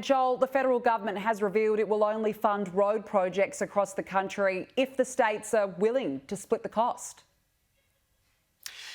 Joel, the federal government has revealed it will only fund road projects across the country if the states are willing to split the cost.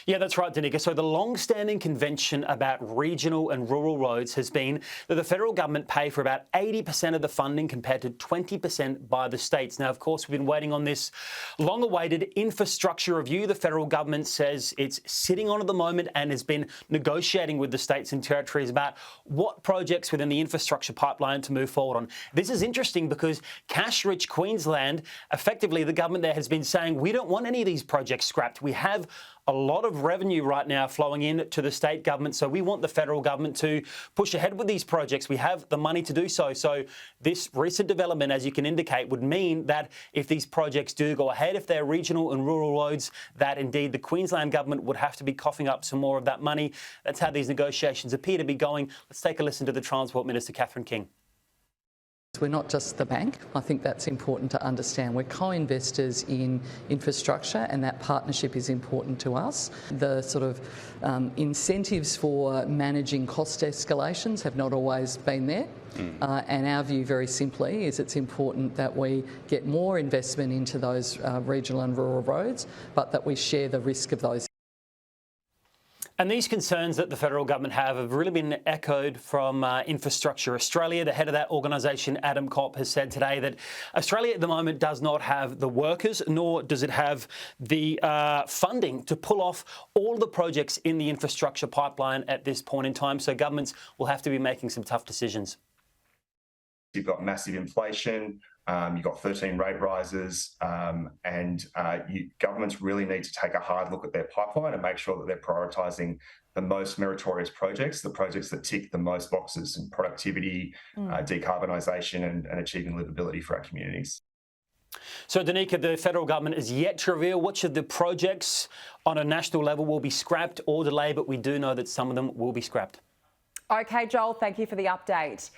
Yeah, that's right, Danica. So the long-standing convention about regional and rural roads has been that the federal government pay for about 80% of the funding compared to 20% by the states. Now, of course, we've been waiting on this long-awaited infrastructure review. The federal government says it's sitting on at the moment and has been negotiating with the states and territories about what projects within the infrastructure pipeline to move forward on. This is interesting because cash-rich Queensland, effectively the government there has been saying, we don't want any of these projects scrapped. We have a lot of revenue right now flowing in to the state government, so we want the federal government to push ahead with these projects. We have the money to do so. So this recent development, as you can indicate, would mean that if these projects do go ahead, if they're regional and rural roads, that indeed the Queensland government would have to be coughing up some more of that money. That's how these negotiations appear to be going. Let's take a listen to the Transport Minister, Catherine King. We're not just the bank. I think that's important to understand. We're co-investors in infrastructure, and that partnership is important to us. The sort of incentives for managing cost escalations have not always been there. And our view, very simply, is it's important that we get more investment into those regional and rural roads, but that we share the risk of those. And these concerns that the federal government have really been echoed from Infrastructure Australia. The head of that organisation, Adam Kopp, has said today that Australia at the moment does not have the workers, nor does it have the funding to pull off all the projects in the infrastructure pipeline at this point in time. So governments will have to be making some tough decisions. You've got massive inflation, you've got 13 rate rises, and governments really need to take a hard look at their pipeline and make sure that they're prioritising the most meritorious projects, the projects that tick the most boxes in productivity, decarbonisation and achieving livability for our communities. So, Danica, the federal government is yet to reveal which of the projects on a national level will be scrapped or delayed, but we do know that some of them will be scrapped. OK, Joel, thank you for the update.